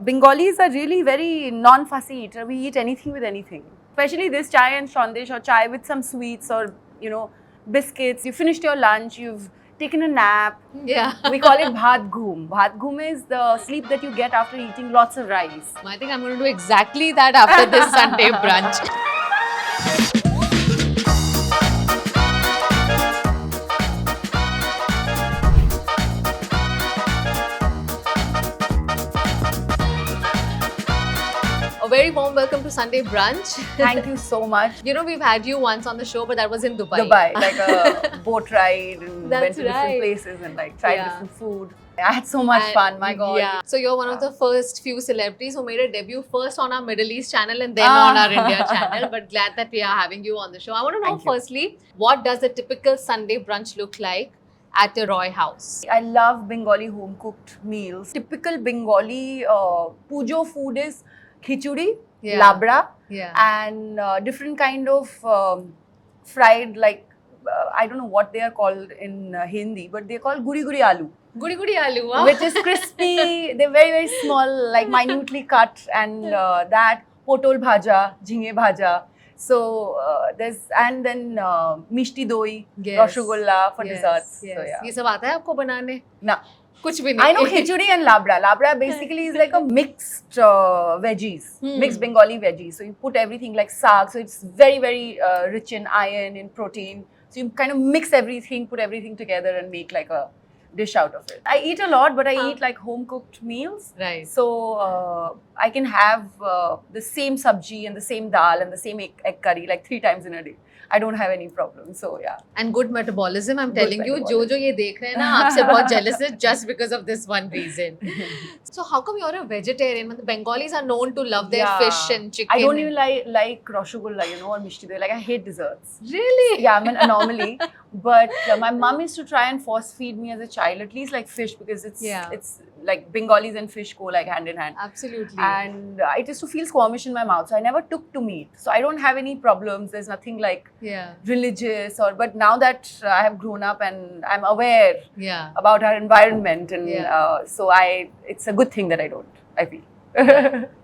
Bengalis are really very non-fussy eater. We eat anything with anything. Especially this chai and shandesh or chai with some sweets or, biscuits. You finished your lunch, you've taken a nap. Yeah. We call it bhat ghoom. Bhat ghoom is the sleep that you get after eating lots of rice. I think I'm going to do exactly that after this Sunday brunch. A very warm welcome to Sunday Brunch. Thank you so much. We've had you once on the show, but that was in Dubai. Dubai, like a boat ride and That's went to different right. places and tried Yeah. different food. I had so much fun, my God. Yeah. So you're one of the first few celebrities who made a debut first on our Middle East channel and then on our India channel. But glad that we are having you on the show. I want to know Thank you. firstly, what does a typical Sunday brunch look like at a Roy house? I love Bengali home cooked meals. Typical Bengali pujo food is khichuri, Yeah. labra, Yeah. and different kind of fried, I don't know what they are called in Hindi, but they're called guri guri aloo, Gudi gudi aloo, huh? which is crispy. They're very, very small, like minutely cut, and that potol bhaja, jhinge bhaja. So and then mishti doi, Yes. rasgulla for Yes, desserts. yes. So yeah. ये सब आता है आपको बनाने? No. कुछ भी I नहीं. know khichuri and labra. Labra basically is like a mixed veggies, mixed Bengali veggies. So you put everything like saag. So it's very, very rich in iron, in protein. So you kind of mix everything, put everything together and make like a dish out of it. I eat a lot, but I eat like home cooked meals. Right. So I can have the same sabji and the same dal and the same egg curry like 3 times in a day. I don't have any problem. So yeah. And good metabolism, I'm Good telling you. metabolism. जो ये देख रहे हैं ना आपसे बहुत jealous है just because of this one reason. So how come you're a vegetarian? मतलब Bengalis are known to love their Yeah. fish and chicken. I don't even like rasgulla, or mishti doi. Like I hate desserts. Really? Yeah, I'm an anomaly. But my mum used to try and force feed me as a child, at least like fish, because it's like Bengalis and fish go like hand in hand. Absolutely. And I used to feel squamish in my mouth, so I never took to meat. So I don't have any problems. There's nothing like Yeah. religious but now that I have grown up and I'm aware Yeah. about our environment, and Yeah. so it's a good thing that I don't. I feel.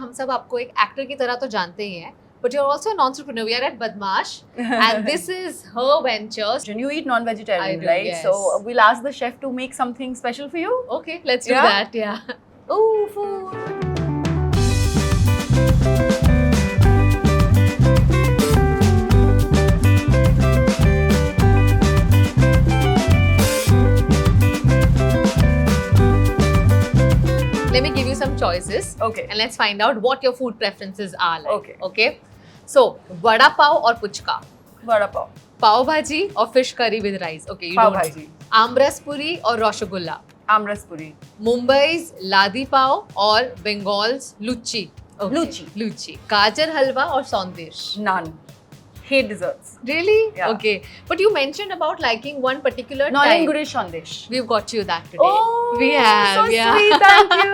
हम सब आपको एक actor की तरह तो जानते ही हैं. But you're also an entrepreneur. We are at Badmash, and this is her ventures. And you eat non-vegetarian, I do, right? yes. So we'll ask the chef to make something special for you. Okay, let's do Yeah. that. Yeah. Oh, food. Let me give you some choices. Okay. And let's find out what your food preferences are like. Okay. Okay. So, vada pav or puchka? Vada pav. Pav bhaji or fish curry with rice? Okay, you Pav don't. bhaji. Amras puri or rasgulla? Amras puri. Mumbai's ladi pav or Bengal's luchi? Okay. Luchi. Luchi. Gajar halwa or sandesh? None. Hate desserts. Really? Yeah. Okay. But you mentioned about liking one particular Non type. Gurish Sandesh. We've got you that today. Oh, we have. so yeah. sweet. Thank you.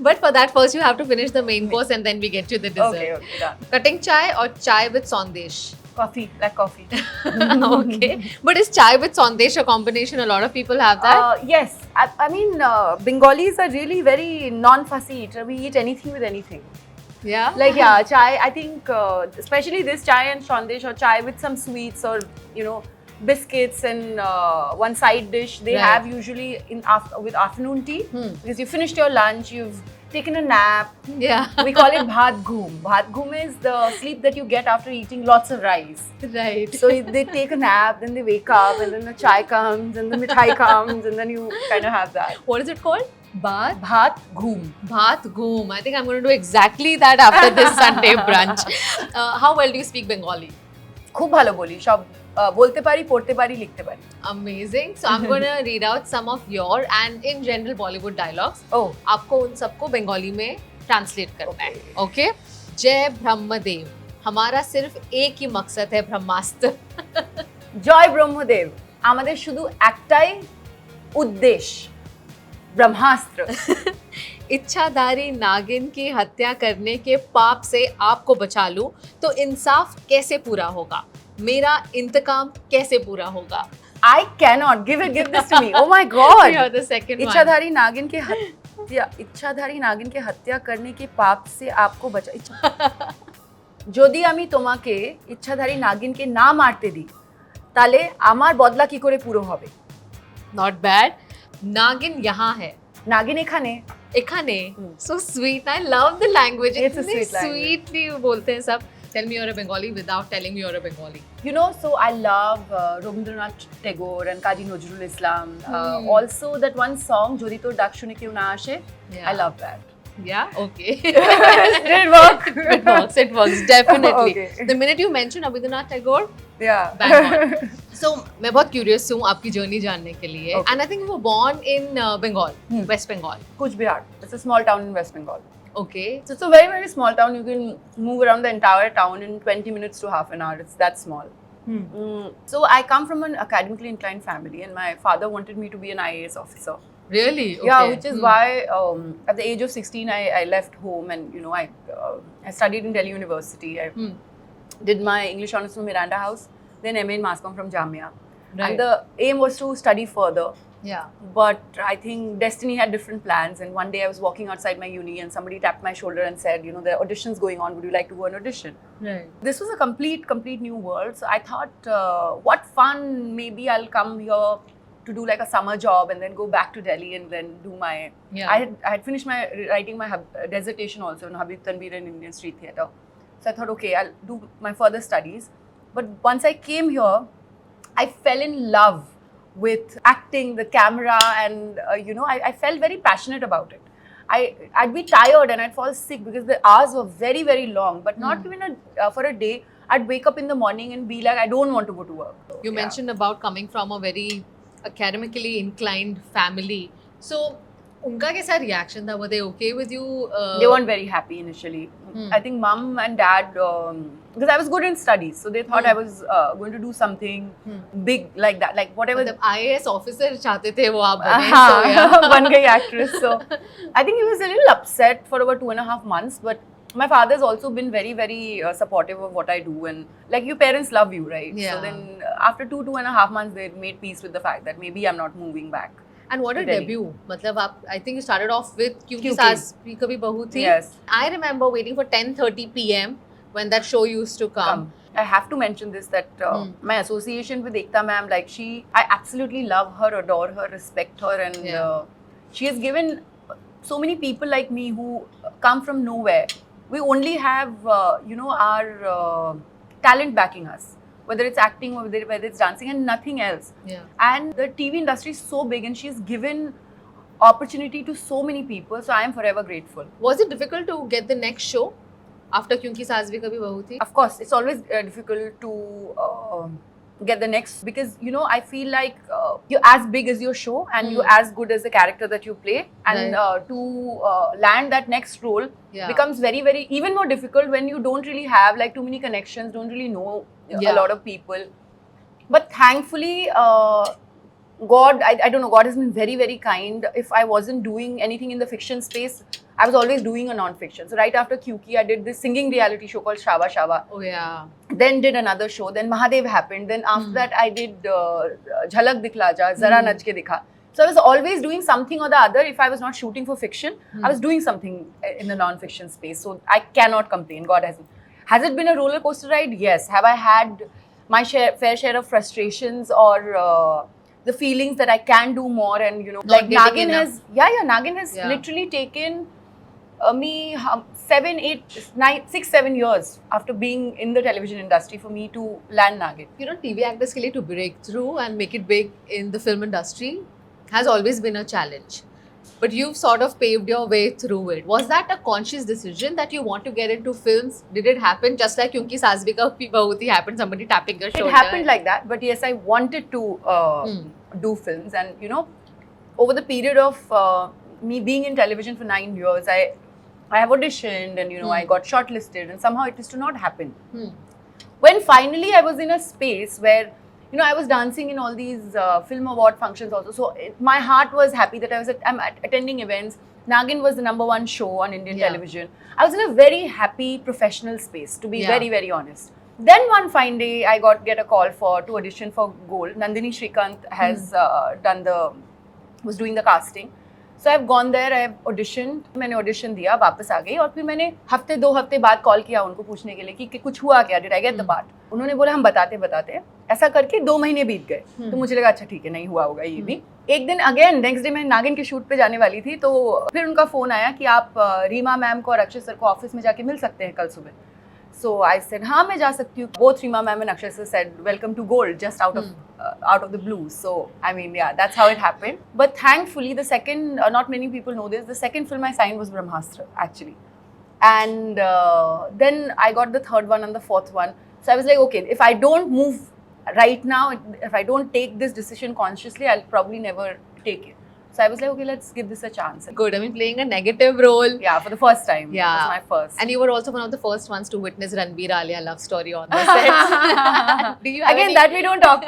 But for that, first you have to finish the main course and then we get to the dessert. Okay, done. Cutting chai or chai with sandesh? Coffee, like coffee. Okay. But is chai with sandesh a combination? A lot of people have that. Yes. I mean, Bengalis are really very non-fussy eater. We eat anything with anything. Yeah. Like, yeah, chai, I think, especially this chai and shandesh or chai with some sweets or, biscuits and one side dish, they Right. have usually with afternoon tea. Because you finished your lunch, you've taken a nap. Yeah. We call it bhat ghoom. Bhat ghoom is the sleep that you get after eating lots of rice. Right. So they take a nap, then they wake up, and then the chai comes, and the mithai comes, and then you kind of have that. What is it called? Bhat? Bhat ghoom. Bhat goom. I think I'm going to do exactly that after this Sunday brunch. How well do you speak Bengali? খুব ভালো বলি সব বলতে পারি পড়তে পারি লিখতে পারি Amazing. So I'm going to read out some of your and in general Bollywood dialogues. Oh. आपको उन सबको बंगाली में ट्रांसलेट करना है. Okay? जय ब्रह्मदेव. हमारा सिर्फ एक ही मकसद है ब्रह्मास्त्र. জয় ব্রহ্মদেব আমাদের শুধু একটাই উদ্দেশ্য ब्रह्मास्त्र. इच्छाधारी नागिन की हत्या करने के पाप से आपको बचा लूं तो इंसाफ कैसे पूरा होगा? मेरा इंतकाम कैसे पूरा होगा? I cannot give this to me. Oh my God. You're the second one. इच्छाधारी नागिन के या इच्छाधारी नागिन के हत्या करने के पाप से आपको बचा যদি আমি তোমাকে ইচ্ছাধারী নাগিনকে না মারতে দিই তাহলে আমার বদলা কি করে পুরো হবে Not bad. Naagin यहाँ है. নাগিন এখানে एखाने. So sweet. I love the language. It's a sweet language. Sweetly बोलते हैं सब. Tell me you're a Bengali without telling me you're a Bengali. You know, so I love Rabindranath Tagore and Kazi Nazrul Islam. Also that one song, Jodi Tor Dak Shune Kyun Na Ashe. I love that. Yeah, okay. Did it work? It works, definitely. Okay. The minute you mention Rabindranath Tagore, Yeah. bang on. So, मैं बहुत curious हूँ आपकी journey जानने के लिए. Okay. And I think you were born in Bengal, West Bengal. Kuch Bihar. It's a small town in West Bengal. Okay. So it's a very, very small town. You can move around the entire town in 20 minutes to half an hour. It's that small. So I come from an academically inclined family and my father wanted me to be an IAS officer. Really? Okay. Yeah, which is why at the age of 16 I left home and you know I studied in Delhi University. I did my English honors from Miranda House, then MA in Mass Comm from Jamia. Right. And the aim was to study further. Yeah. But I think destiny had different plans and one day I was walking outside my uni and somebody tapped my shoulder and said, you know, there are auditions going on, would you like to go on audition? Right. This was a complete new world. So I thought, what fun, maybe I'll come here to do like a summer job and then go back to Delhi and then do my... Yeah. I had finished writing my dissertation also in Habib Tanveer and Indian Street Theatre. So I thought, okay, I'll do my further studies. But once I came here, I fell in love with acting, the camera, and you know, I felt very passionate about it. I'd be tired and I'd fall sick because the hours were very, very long. But not even for a day. I'd wake up in the morning and be like, I don't want to go to work. You mentioned about coming from a very academically inclined family. So, उनका कैसा reaction था? Were they okay with you? They weren't very happy initially. I think mom and dad, because I was good in studies, so they thought I was going to do something big like that, like whatever. मतलब IAS officer चाहते थे वो आप बने, so yeah. One guy actress. So I think he was a little upset for about 2.5 months, but my father's also been very, very supportive of what I do, and like your parents love you, right? Yeah. So then after 2.5 months, they made peace with the fact that maybe I'm not moving back. And what a Delhi. debut. मतलब आप, I think you started off with क्योंकि क्योंकि. सास भी कभी बहू थी. Yes. I remember waiting for 10:30 p.m. when that show used to come. I have to mention this that my association with Ekta ma'am, like I absolutely love her, adore her, respect her, and she has given so many people like me who come from nowhere. We only have you know, our talent backing us, whether it's acting or whether it's dancing and nothing else. Yeah. And the TV industry is so big and she's given opportunity to so many people, so I am forever grateful. Was it difficult to get the next show after क्योंकि सास भी कभी बहू थी? Of course, it's always difficult to get the next, because you know, I feel like you're as big as your show and you're as good as the character that you play, and to land that next role becomes very, very even more difficult when you don't really have like too many connections, don't really know a lot of people. But thankfully, God, I don't know, God has been very, very kind. If I wasn't doing anything in the fiction space, I was always doing a non-fiction. So right after Kyuki, I did this singing reality show called Shava Shava. Oh yeah. Then did another show. Then Mahadev happened. Then after that, I did Jhalak Dikhla Ja, Zara Nach Ke Dikha. So I was always doing something or the other. If I was not shooting for fiction, I was doing something in the non-fiction space. So I cannot complain. God hasn't. Has it been a roller coaster ride? Yes. Have I had my fair share of frustrations or the feelings that I can do more, and you know, like Naagin has, Naagin has literally taken me 6, 7 years after being in the television industry for me to land Naagin. You know, TV actors के लिए to break through and make it big in the film industry has always been a challenge. But you've sort of paved your way through it. Was that a conscious decision that you want to get into films? Did it happen just like Kyunki Saas Bhi Kabhi Bahu Thi happened, somebody tapping your shoulder? It happened like that, but yes, I wanted to do films, and you know, over the period of me being in television for 9 years, I have auditioned and you know, I got shortlisted, and somehow it used to not happen. When finally I was in a space where, you know, I was dancing in all these film award functions also. So my heart was happy that I'm attending events. Naagin was the #1 show on Indian television. I was in a very happy professional space, to be very, very honest. Then one fine day, I get a call to audition for Gold. Nandini Shrikant has was doing the casting. So I've gone there, I have auditioned. मैंने audition दिया, वापस आ गई और फिर मैंने हफ्ते 2 हफ्ते बाद कॉल किया उनको पूछने के लिए कि कुछ हुआ क्या, did I get the part? उन्होंने बोला हम बताते ऐसा करके 2 महीने बीत गए। तो मुझे लगा अच्छा ठीक है, नहीं हुआ होगा ये भी। एक दिन अगेन नेक्स्ट डे मैं नागिन के शूट पे जाने वाली थी, तो फिर उनका फोन आया कि आप रीमा मैम को और अक्षय सर को ऑफिस में जाके मिल सकते हैं कल सुबह। So I said, हाँ मैं जा सकती हूँ. Both Rima ma'am and Akshay sir said, welcome to Gold, just out of the blue. So I mean, yeah, that's how it happened. But thankfully, the second, not many people know this, the second film I signed was Brahmastra, actually. And then I got the third one and the fourth one. So I was like, okay, if I don't move right now, if I don't take this decision consciously, I'll probably never take it. So I was like, okay, let's give this a chance. Good. I mean, playing a negative role. Yeah, for the first time. Yeah. It was my first. And you were also one of the first ones to witness Ranbir Alia love story on the set. Do you have Again, any... that we don't talk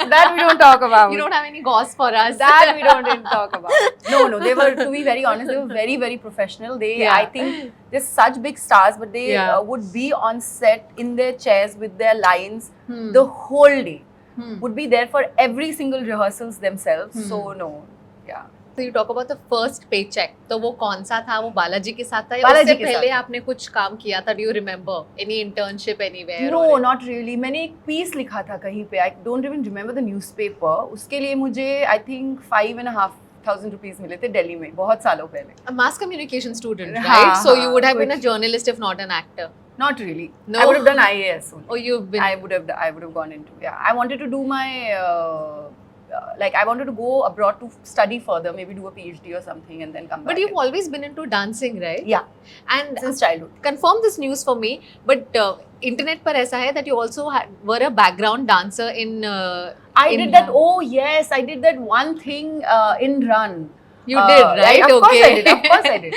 about. You don't have any goss for us. That we don't talk about. No. They were, to be very honest, they were very, very professional. They, I think, they're such big stars, but they would be on set in their chairs with their lines the whole day. Would be there for every single rehearsals themselves. So no, yeah. So you talk about the first paycheck. तो वो कौन सा था? वो बालाजी के साथ था या उससे पहले आपने कुछ काम किया था? Do you remember any internship anywhere? No, not really. मैंने एक piece लिखा था कहीं पे. I don't even remember the newspaper. उसके लिए मुझे I think 5,500 rupees मिले थे दिल्ली में बहुत सालों पहले. A mass communication student, right? So you would have been a journalist if not an actor. Not really. No. I would have done IAS only. Oh, you've been. I would have gone into, yeah. I wanted to do my. I wanted to go abroad to study further, maybe do a PhD or something and then come back. But you've always been into dancing, right? Yeah. And since childhood. Confirm this news for me, but internet par aisa hai that you also were a background dancer in... I did that, oh yes, I did that one thing in Run. You did, right? Of course I did.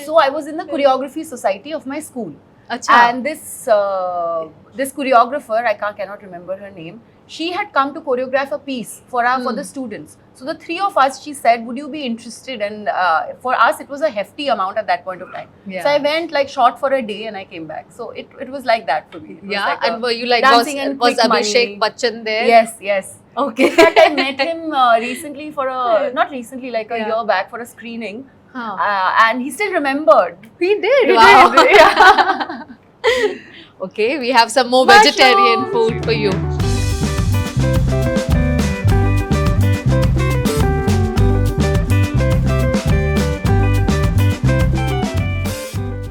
So I was in the choreography society of my school. Achha. And this choreographer, I cannot remember her name, she had come to choreograph a piece for the students. So the three of us, she said, would you be interested? And for us, it was a hefty amount at that point of time. Yeah. So I went like short for a day and I came back. So it was like that for me. Yeah, like and were you like, was Abhishek Bachchan there? Yes. Okay. In fact, I met him recently not recently, like a year back for a screening. And he still remembered. He did? Wow. Did, yeah. Okay, we have some more vegetarian food for you.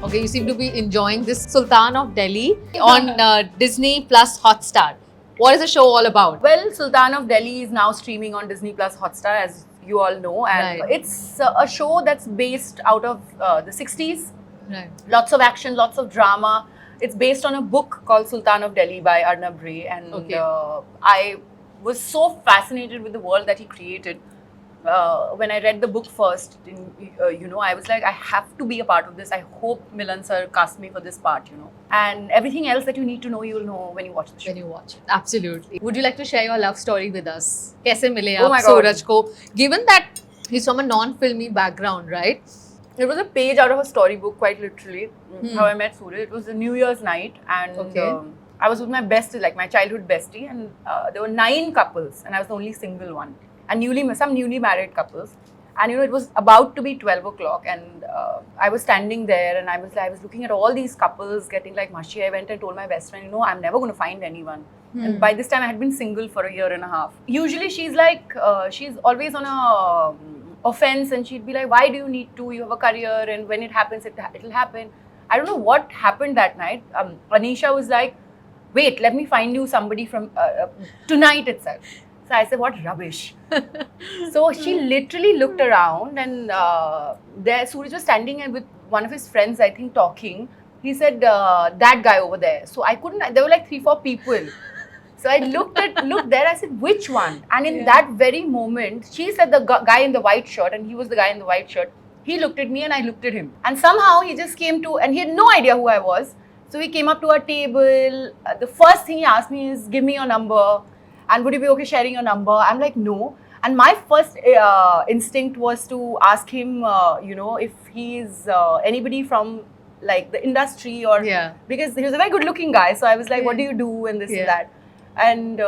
Okay, you seem to be enjoying this Sultan of Delhi on Disney Plus Hotstar. What is the show all about? Well, Sultan of Delhi is now streaming on Disney Plus Hotstar, as you all know, and it's a show that's based out of the 60s. Right. Lots of action, lots of drama. It's based on a book called Sultan of Delhi by Arnab Ray, and I was so fascinated with the world that he created. When I read the book first, I was like, I have to be a part of this. I hope Milan sir cast me for this part, And everything else that you need to know, you'll know when you watch the show. When you watch it. Absolutely. Would you like to share your love story with us? Kaise mile aap Suraj ko? Given that he's from a non-filmy background, right? It was a page out of a storybook, quite literally, how I met Suraj. It was a New Year's night, and I was with my bestie, like my childhood bestie, and there were 9 couples, and I was the only single one. And some newly married couples, and it was about to be 12 o'clock, and I was standing there, and I was looking at all these couples getting like mushy. I went and told my best friend, I'm never going to find anyone. And by this time, I had been single for a year and a half. Usually, she's like, she's always on a offense, and she'd be like, why do you need to? You have a career, and when it happens, it'll happen. I don't know what happened that night. Anisha was like, wait, let me find you somebody from tonight itself. So I said, what rubbish. So she literally looked around, and there Suraj was standing and with one of his friends, I think, talking. He said, that guy over there. So I couldn't, there were like 3-4 people. So I looked there, I said, which one? And in that very moment, she said the guy in the white shirt, and he was the guy in the white shirt. He looked at me and I looked at him. And somehow he just came to, and he had no idea who I was. So he came up to our table. The first thing he asked me is, give me your number. And would you be okay sharing your number? I'm like, no. And my first instinct was to ask him, if he's anybody from like the industry or because he was a very good looking guy. So I was like, what do you do and this and that. And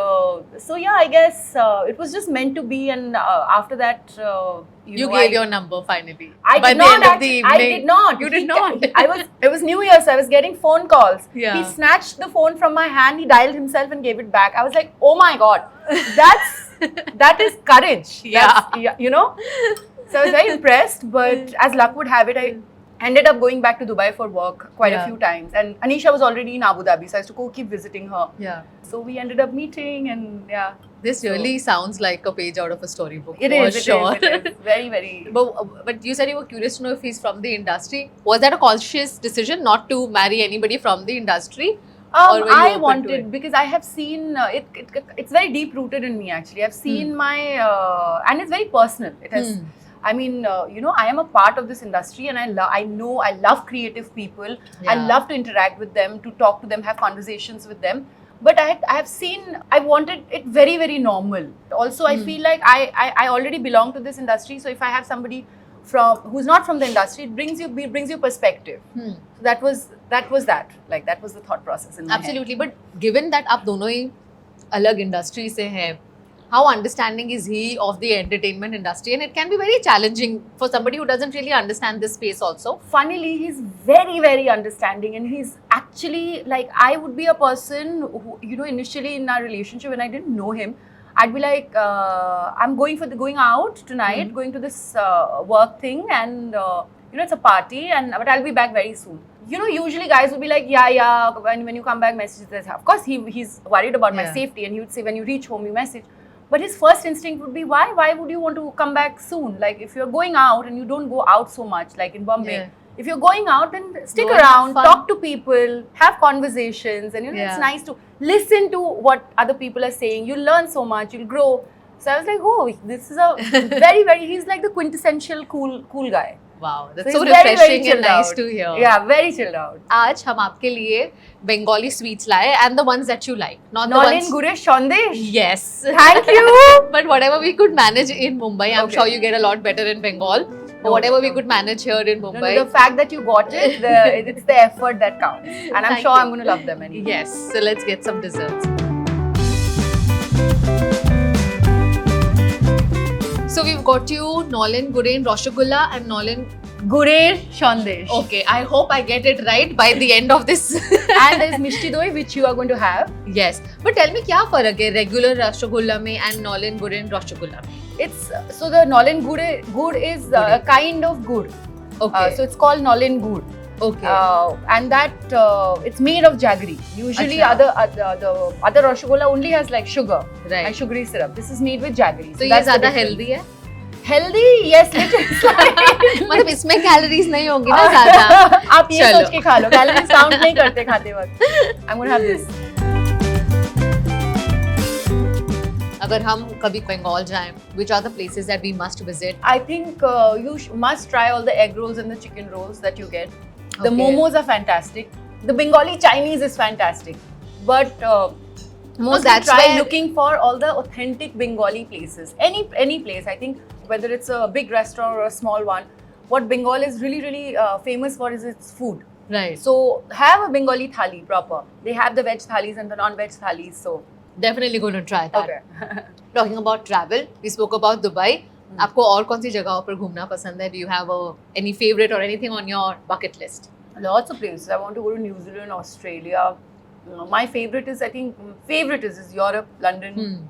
so yeah, I guess it was just meant to be. And after that, You gave your number finally. I By did the not. end of the I evening. did not. You did not. It was New Year, so I was getting phone calls. Yeah. He snatched the phone from my hand. He dialed himself and gave it back. I was like, oh my god, that is courage. Yeah. You know. So I was very impressed. But as luck would have it, I ended up going back to Dubai for work quite a few times. And Anisha was already in Abu Dhabi, so I used to go keep visiting her. Yeah. So we ended up meeting, and yeah. This really sounds like a page out of a storybook. It for is. sure. It is. Very, very. But you said you were curious to know if he's from the industry. Was that a conscious decision not to marry anybody from the industry? Or were you I open to wanted, it? because I have seen it's very deep rooted in me actually. I've seen my and it's very personal. It has. I mean, you know, I am a part of this industry, and I know I love creative people. I Yeah. love to interact with them, to talk to them, have conversations with them. But I have seen, I wanted it very, very normal. Also, I feel like I already belong to this industry. So if I have somebody who's not from the industry, it brings you perspective. So that was that. Like that was the thought process in my head. Absolutely. But given that आप दोनों ही अलग industry से हैं, how understanding is he of the entertainment industry? And it can be very challenging for somebody who doesn't really understand this space also. Funnily, he's very, very understanding, and he's actually like, I would be a person who, you know, initially in our relationship when I didn't know him, I'd be like, I'm going out tonight, going to this work thing, and you know, it's a party, but I'll be back very soon. You know, usually guys will be like, yeah, when you come back, message this. Of course, he's worried about my safety, and he would say, when you reach home, you message. But his first instinct would be, why? Why would you want to come back soon? Like, if you're going out and you don't go out so much, like in Bombay, if you're going out, then stick Go and around, have fun. talk to people, have conversations, and you know, it's nice to listen to what other people are saying. You'll learn so much, you'll grow. So I was like, oh, this is a very, very, he's like the quintessential cool guy. Wow, that's So so he's very, very refreshing and chilled nice out. to hear. Yeah, very chilled out. आज हम आपके लिए Bengali sweets लाए and the ones that you like, not the Naagin, ones. Gure, Sandesh. Yes. Thank you. But whatever we could manage in Mumbai, I'm Okay. sure you get a lot better in Bengal. But whatever we could manage here in No, Mumbai. no, the fact that you got it, it's the effort that counts. And I'm Thank sure you. I'm going to love them anyway. Yes. So let's get some desserts. So we've got you Naagin, Gurain, Rasgulla and Naagin. Gure, Sandesh. Okay, I hope I get it right by the end of this. And there's Mishti Doi, which you are going to have. Yes. But tell me, क्या फर्क है regular Rasgulla में and Naagin, Gurain, Rasgulla में? It's so the Naagin gur is a kind of gur. Okay. So it's called Naagin gur. Okay. And that it's made of jaggery. Usually, Acha. the other Rasgulla only has like sugar Right. and sugary syrup. This is made with jaggery. तो ये that's the ज़्यादा difference. healthy है? Healthy, yes, little. मतलब इसमें calories नहीं होंगी ना ज़्यादा? आप ये चलो. सोच के खा लो. Calories count नहीं करते खाते वक्त. I'm going to have this. अगर हम कभी बंगाल जाएं, which are the places that we must visit? I think you must try all the egg rolls and the chicken rolls that you get. The Okay. momos are fantastic. The Bengali Chinese is fantastic. But mostly that's try where- looking for all the authentic Bengali places. Any place, I think, whether it's a big restaurant or a small one, what Bengal is really, really famous for is its food. Right. So have a Bengali thali proper. They have the veg thalis and the non-veg thalis. So Definitely going to try that. okay. Talking about travel, we spoke about Dubai. आपको और कौन सी जगहों पर घूमना पसंद है? Do you have any favorite or anything on your bucket list? Lots of places. I want to go to New Zealand, Australia. My favorite is, I think, is Europe, London,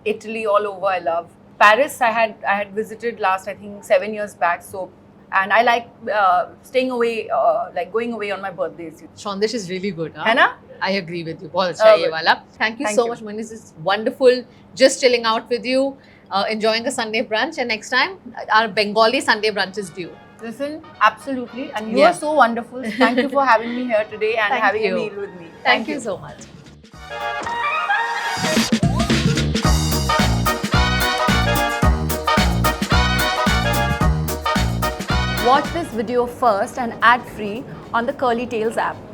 Italy, all over. I love Paris. I had visited last, I think, 7 years back. So, and I like staying away, like going away on my birthdays. Sandesh is really good. Huh? है ना? I agree with you. बहुत अच्छा है ये good. वाला. Thank you Thank so you. much, Mouni. This is wonderful. Just chilling out with you, enjoying a Sunday brunch. And next time, our Bengali Sunday brunch is due. Listen, absolutely. And you Yeah. are so wonderful. Thank you for having me here today and Thank having you. a meal with me. Thank you so much. Watch this video first and ad-free on the Curly Tails app.